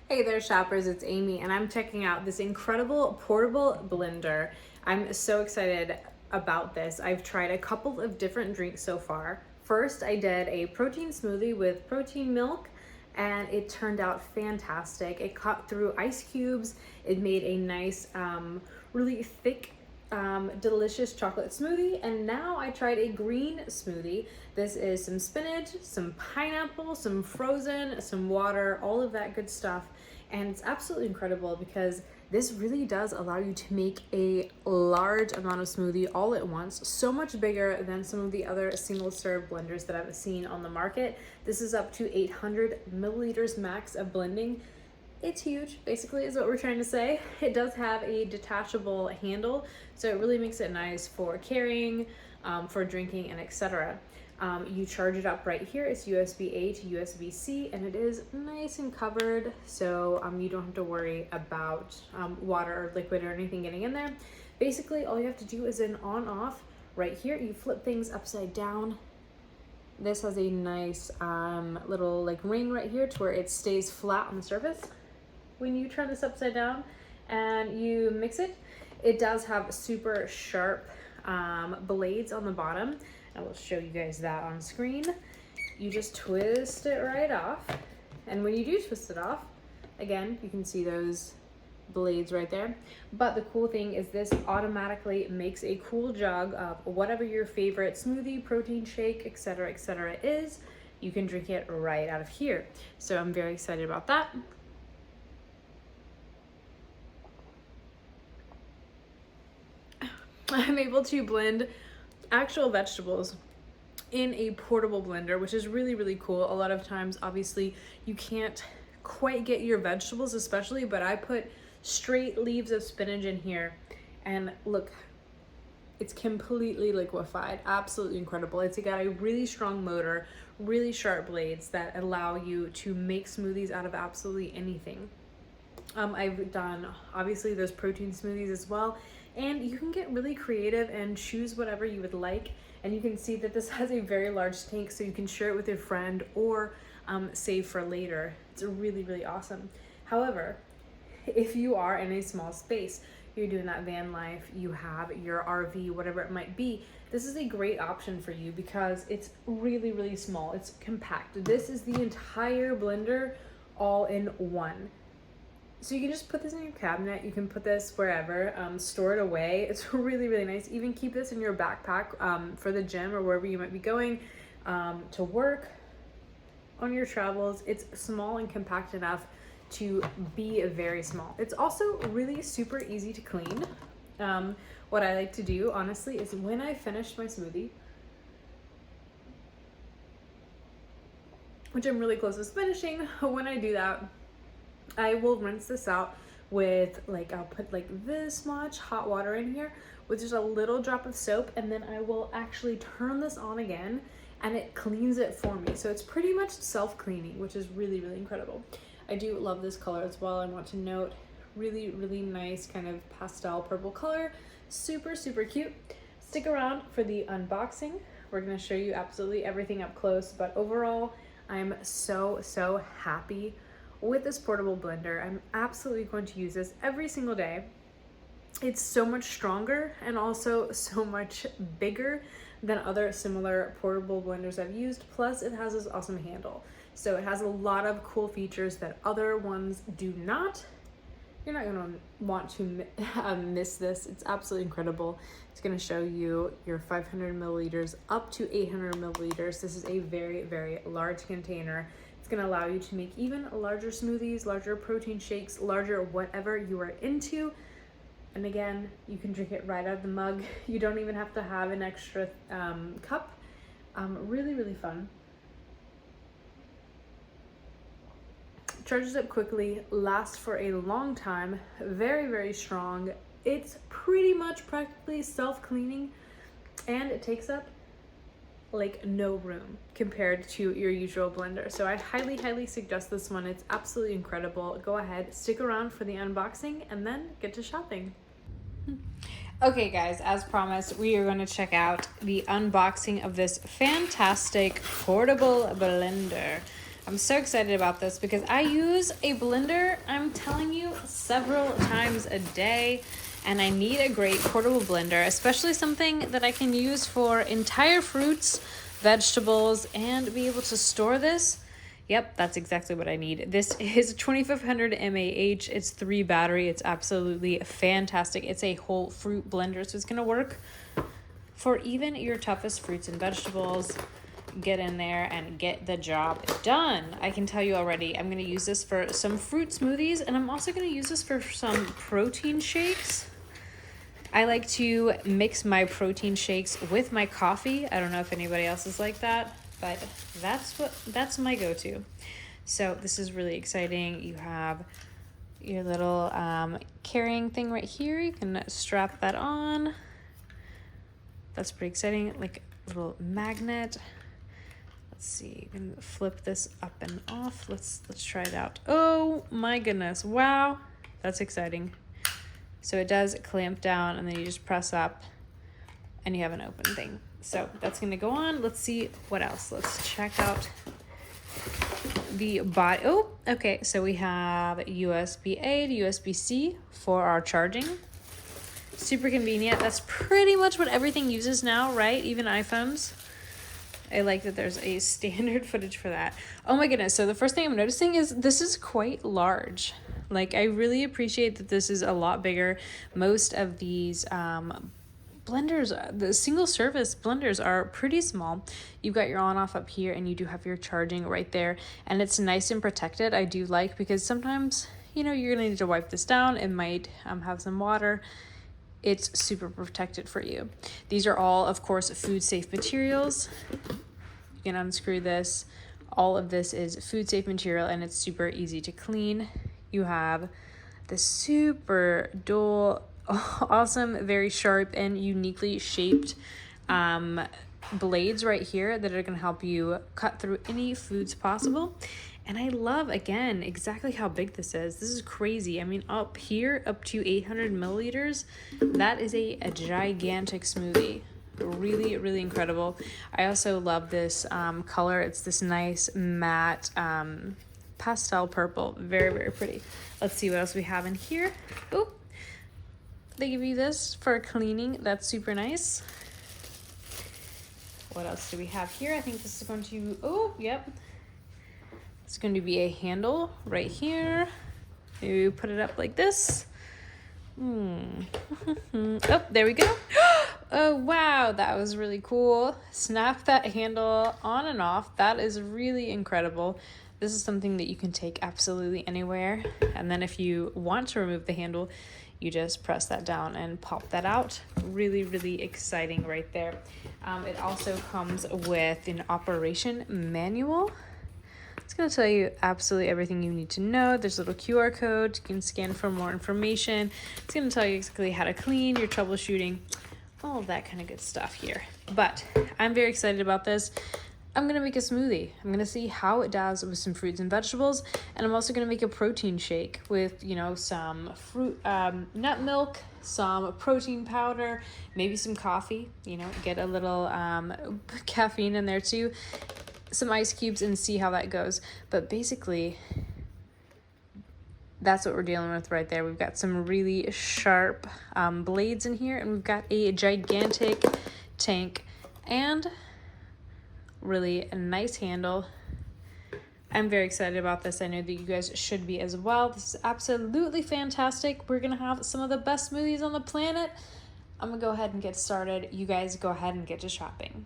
Hey there shoppers, it's Amy and I'm checking out this incredible portable blender. I'm so excited about this. I've tried a couple of different drinks so far. First, I did a protein smoothie with protein milk and it turned out fantastic. It cut through ice cubes. It made a nice, really thick delicious chocolate smoothie. And now I tried a green smoothie. This is some spinach, some pineapple, some frozen, some water, all of that good stuff. And it's absolutely incredible because this really does allow you to make a large amount of smoothie all at once, so much bigger than some of the other single serve blenders that I've seen on the market. This is up to 800 milliliters max of blending. It's huge, basically, is what we're trying to say. It does have a detachable handle, so it really makes it nice for carrying, for drinking, and etc. You charge it up right here. It's USB-A to USB-C, and it is nice and covered, so you don't have to worry about water or liquid or anything getting in there. Basically, all you have to do is an on-off right here. You flip things upside down. This has a nice little like ring right here to where it stays flat on the surface. When you turn this upside down and you mix it, it does have super sharp blades on the bottom. I will show you guys that on screen. You just twist it right off. And when you do twist it off, again, you can see those blades right there. But the cool thing is this automatically makes a cool jug of whatever your favorite smoothie, protein shake, etc., etc. is. You can drink it right out of here. So I'm very excited about that. I'm able to blend actual vegetables in a portable blender, which is really, really cool. A lot of times, obviously, you can't quite get your vegetables, especially, but I put straight leaves of spinach in here, and look, it's completely liquefied. Absolutely incredible. It's got a really strong motor, really sharp blades that allow you to make smoothies out of absolutely anything. I've done, obviously, those protein smoothies as well. And you can get really creative and choose whatever you would like. And you can see that this has a very large tank, so you can share it with your friend or save for later. It's really, really awesome. However, if you are in a small space, you're doing that van life, you have your RV, whatever it might be, this is a great option for you because it's really, really small. It's compact. This is the entire blender all in one. So you can just put this in your cabinet. You can put this wherever, store it away. It's really, really nice. Even keep this in your backpack for the gym or wherever you might be going to work on your travels. It's small and compact enough to be very small. It's also really super easy to clean. What I like to do, honestly, is when I finish my smoothie, which I'm really close to finishing, when I do that, I will rinse this out with I'll put like this much hot water in here with just a little drop of soap, and then I will actually turn this on again and it cleans it for me. So it's pretty much self-cleaning, which is really, really incredible. I do love this color as well. I want to note, really, really nice kind of pastel purple color. Super, super cute. Stick around for the unboxing. We're gonna show you absolutely everything up close, but overall, I'm so, so happy with this portable blender. I'm absolutely going to use this every single day. It's so much stronger and also so much bigger than other similar portable blenders I've used. Plus it has this awesome handle. So it has a lot of cool features that other ones do not. You're not gonna want to miss this. It's absolutely incredible. It's gonna show you your 500 milliliters up to 800 milliliters. This is a very, very large container. It's gonna allow you to make even larger smoothies, larger protein shakes, larger whatever you are into. And again, you can drink it right out of the mug. You don't even have to have an extra cup. Really, really fun. Charges up quickly, lasts for a long time, very, very strong. It's pretty much practically self-cleaning, and it takes up like no room compared to your usual blender. So I highly, highly suggest this one. It's absolutely incredible. Go ahead, stick around for the unboxing, and then get to shopping. Okay guys, as promised, we are going to check out the unboxing of this fantastic portable blender. I'm so excited about this because I use a blender, I'm telling you, several times a day. And I need a great portable blender, especially something that I can use for entire fruits, vegetables, and be able to store this. Yep, that's exactly what I need. This is 2500 mAh. It's 3 battery. It's absolutely fantastic. It's a whole fruit blender, so it's gonna work for even your toughest fruits and vegetables. Get in there and get the job done. I can tell you already, I'm gonna use this for some fruit smoothies, and I'm also gonna use this for some protein shakes. I like to mix my protein shakes with my coffee. I don't know if anybody else is like that, but that's my go-to. So this is really exciting. You have your little carrying thing right here. You can strap that on. That's pretty exciting, like a little magnet. Let's see, you can flip this up and off. Let's try it out. Oh my goodness, wow, that's exciting. So it does clamp down, and then you just press up and you have an open thing. So that's gonna go on. Let's see what else. Let's check out the body. Oh, okay, so we have USB-A to USB-C for our charging. Super convenient. That's pretty much what everything uses now, right? Even iPhones. I like that there's a standard footage for that. Oh my goodness. So the first thing I'm noticing is this is quite large. Like, I really appreciate that this is a lot bigger. Most of these blenders, the single service blenders, are pretty small. You've got your on off up here, and you do have your charging right there, and it's nice and protected. I do like, because sometimes, you know, you're gonna need to wipe this down. It might have some water. It's super protected for you. These are all, of course, food safe materials. You can unscrew this. All of this is food safe material, and it's super easy to clean. You have the super dull, awesome, very sharp and uniquely shaped blades right here that are going to help you cut through any foods possible. And I love, again, exactly how big this is. This is crazy. I mean, up here, up to 800 milliliters, that is a gigantic smoothie. Really, really incredible. I also love this color. It's this nice matte pastel purple. Very, very pretty. Let's see what else we have in here. Oh, they give you this for cleaning. That's super nice. What else do we have here? I think this is going to, oh, yep. It's going to be a handle right here. Maybe we put it up like this. Oh, there we go. Oh, wow, that was really cool. Snap that handle on and off. That is really incredible. This is something that you can take absolutely anywhere. And then if you want to remove the handle, you just press that down and pop that out. Really, really exciting right there. It also comes with an operation manual. It's going to tell you absolutely everything you need to know. There's a little QR code. You can scan for more information. It's going to tell you exactly how to clean, your troubleshooting, all of that kind of good stuff here. But I'm very excited about this. I'm going to make a smoothie. I'm going to see how it does with some fruits and vegetables. And I'm also going to make a protein shake with, you know, some fruit, nut milk, some protein powder, maybe some coffee, you know, get a little caffeine in there too. Some ice cubes, and see how that goes. But basically, that's what we're dealing with right there. We've got some really sharp blades in here, and we've got a gigantic tank and really a nice handle. I'm very excited about this. I know that you guys should be as well. This is absolutely fantastic. We're gonna have some of the best smoothies on the planet. I'm gonna go ahead and get started. You guys go ahead and get to shopping.